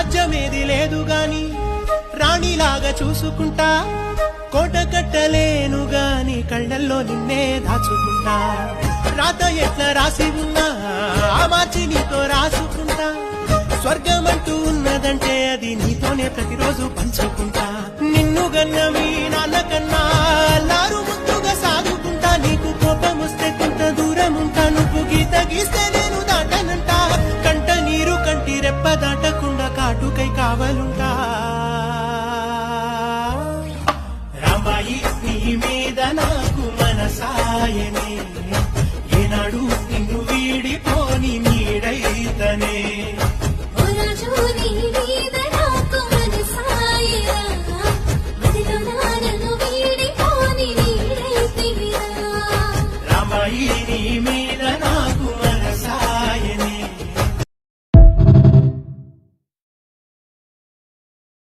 రాజ్యమేది లేదు గాని రాణిలాగా చూసుకుంటా, కోట కట్టలేను గాని కళ్ళల్లో నిన్నే దాచుకుంటా. రాత ఎట్లా రాసి ఉన్నా ఆ మార్చి నీతో రాసుకుంటా, స్వర్గమంటూ ఉన్నదంటే అది నీతోనే ప్రతిరోజు పంచుకుంటా. నిన్ను గన్నవి నాన్నకన్నా అల్లారు ముద్దుగా సాగుకుంటా, నీకు కోపం వస్తే కొంత దూరం ఉంటా, నువ్వు గీత గీస్తే నేను దాటనంటా, కంట నీరు కంటి రెప్ప దాటకుండా కాటుకై కావలుంటా. రామాయి నీ మీద నాకు మనసాయనే, ఏనాడు నిన్ను వీడిపోని నీడైతనే.